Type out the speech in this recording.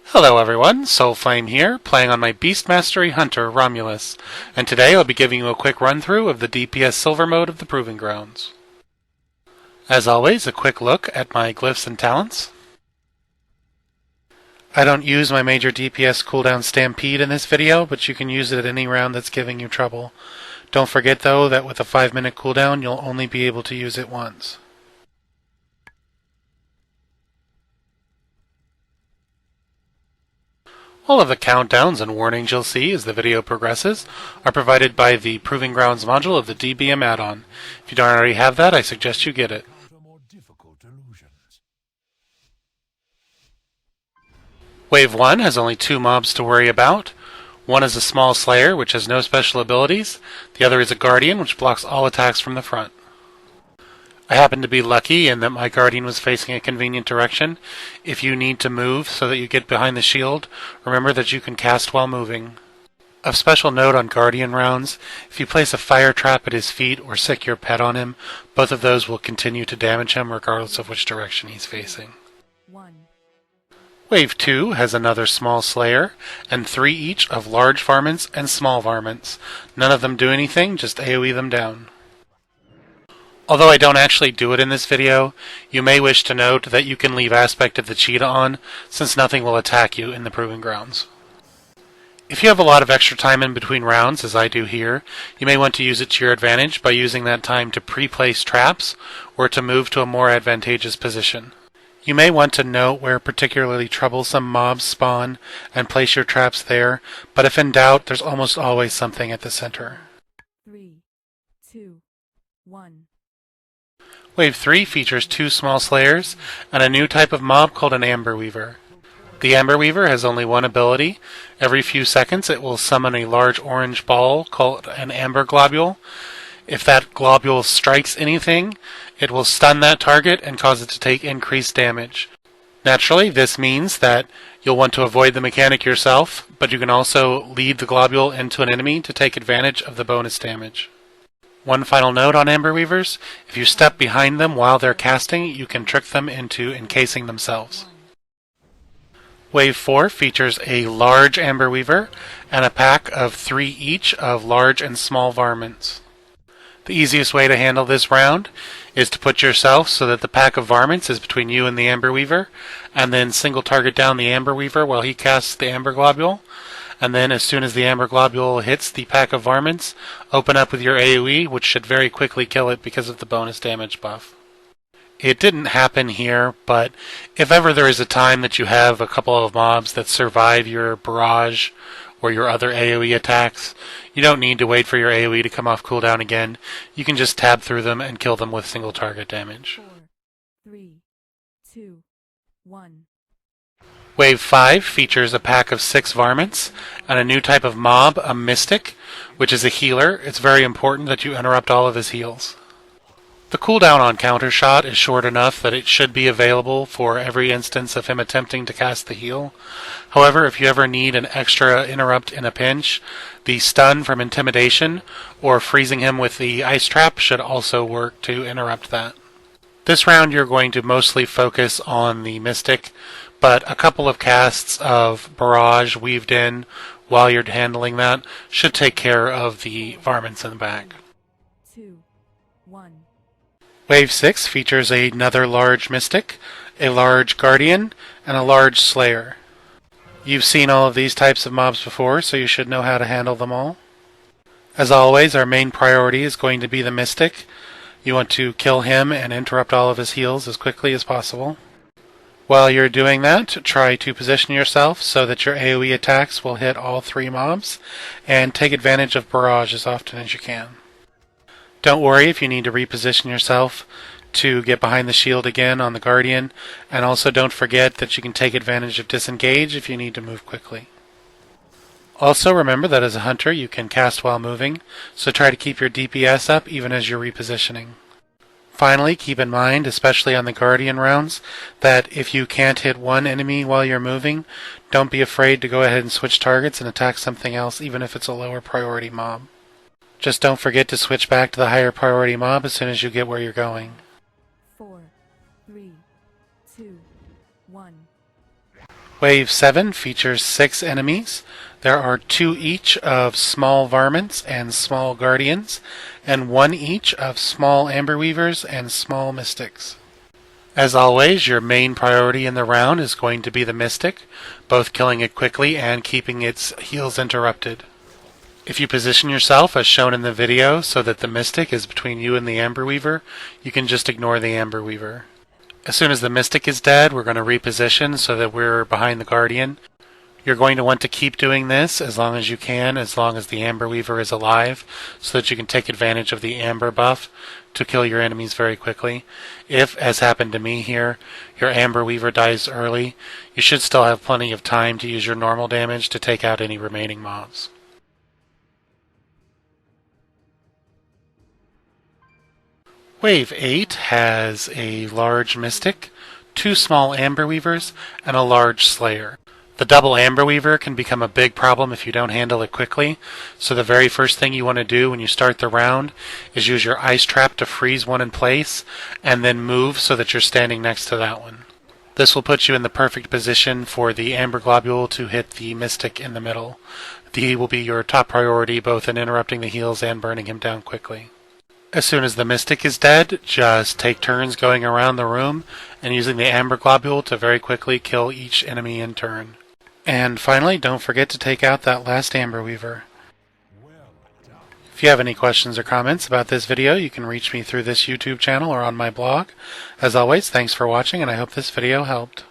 Hello everyone, Soulflame here, playing on my Beast Mastery Hunter, Romulus, and today I'll be giving you a quick run-through of the DPS Silver mode of the Proving Grounds. As always, a quick look at my glyphs and talents. I don't use my major DPS cooldown Stampede in this video, but you can use it at any round that's giving you trouble. Don't forget though that with a 5-minute cooldown you'll only be able to use it once. All of the countdowns and warnings you'll see as the video progresses are provided by the Proving Grounds module of the DBM add-on. If you don't already have that, I suggest you get it. Wave 1 has only 2 mobs to worry about. One is a small Slayer, which has no special abilities. The other is a Guardian, which blocks all attacks from the front. I happen to be lucky in that my Guardian was facing a convenient direction. If you need to move so that you get behind the shield, remember that you can cast while moving. Of special note on Guardian rounds, if you place a fire trap at his feet or sick your pet on him, both of those will continue to damage him regardless of which direction he's facing. Wave 2 has another small Slayer, and 3 each of large varmints and small varmints. None of them do anything, just AoE them down. Although I don't actually do it in this video, you may wish to note that you can leave Aspect of the Cheetah on, since nothing will attack you in the Proving Grounds. If you have a lot of extra time in between rounds, as I do here, you may want to use it to your advantage by using that time to pre-place traps, or to move to a more advantageous position. You may want to note where particularly troublesome mobs spawn, and place your traps there, but if in doubt, there's almost always something at the center. 3, 2, 1. Wave 3 features 2 small Slayers and a new type of mob called an Amber Weaver. The Amber Weaver has only one ability. Every few seconds it will summon a large orange ball called an Amber Globule. If that globule strikes anything, it will stun that target and cause it to take increased damage. Naturally, this means that you'll want to avoid the mechanic yourself, but you can also lead the globule into an enemy to take advantage of the bonus damage. One final note on Amber Weavers, if you step behind them while they're casting, you can trick them into encasing themselves. Wave 4 features a large Amber Weaver and a pack of 3 each of large and small varmints. The easiest way to handle this round is to put yourself so that the pack of varmints is between you and the Amber Weaver, and then single target down the Amber Weaver while he casts the Amber Globule. And then as soon as the Amber Globule hits the pack of varmints, open up with your AoE, which should very quickly kill it because of the bonus damage buff. It didn't happen here, but if ever there is a time that you have a couple of mobs that survive your barrage or your other AoE attacks, you don't need to wait for your AoE to come off cooldown again. You can just tab through them and kill them with single target damage. 4, 3, 2, 1. Wave 5 features a pack of 6 varmints and a new type of mob, a Mystic, which is a healer. It's very important that you interrupt all of his heals. The cooldown on Counter Shot is short enough that it should be available for every instance of him attempting to cast the heal. However, if you ever need an extra interrupt in a pinch, the stun from Intimidation or freezing him with the Ice Trap should also work to interrupt that. This round you're going to mostly focus on the Mystic, but a couple of casts of Barrage weaved in while you're handling that should take care of the varmints in the back. 2, 1. Wave 6 features another large Mystic, a large Guardian, and a large Slayer. You've seen all of these types of mobs before, so you should know how to handle them all. As always, our main priority is going to be the Mystic. You want to kill him and interrupt all of his heals as quickly as possible. While you're doing that, try to position yourself so that your AoE attacks will hit all 3 mobs, and take advantage of Barrage as often as you can. Don't worry if you need to reposition yourself to get behind the shield again on the Guardian, and also don't forget that you can take advantage of Disengage if you need to move quickly. Also remember that as a hunter you can cast while moving, so try to keep your DPS up even as you're repositioning. Finally, keep in mind, especially on the Guardian rounds, that if you can't hit one enemy while you're moving, don't be afraid to go ahead and switch targets and attack something else, even if it's a lower priority mob. Just don't forget to switch back to the higher priority mob as soon as you get where you're going. 4, 3, 2, 1. Wave 7 features 6 enemies. There are 2 each of small varmints and small guardians, and 1 each of small amber weavers and small mystics. As always, your main priority in the round is going to be the mystic, both killing it quickly and keeping its heals interrupted. If you position yourself as shown in the video so that the mystic is between you and the amber weaver, you can just ignore the amber weaver. As soon as the mystic is dead, we're going to reposition so that we're behind the guardian. You're going to want to keep doing this as long as you can, as long as the amber weaver is alive, so that you can take advantage of the amber buff to kill your enemies very quickly. If, as happened to me here, your amber weaver dies early, you should still have plenty of time to use your normal damage to take out any remaining mobs. Wave 8 has a large mystic, 2 small amber weavers, and a large slayer. The double amber weaver can become a big problem if you don't handle it quickly, so the very first thing you want to do when you start the round is use your ice trap to freeze one in place, and then move so that you're standing next to that one. This will put you in the perfect position for the amber globule to hit the mystic in the middle. He will be your top priority both in interrupting the heals and burning him down quickly. As soon as the mystic is dead, just take turns going around the room and using the amber globule to very quickly kill each enemy in turn. And finally, don't forget to take out that last amber weaver. If you have any questions or comments about this video, you can reach me through this YouTube channel or on my blog. As always, thanks for watching, and I hope this video helped.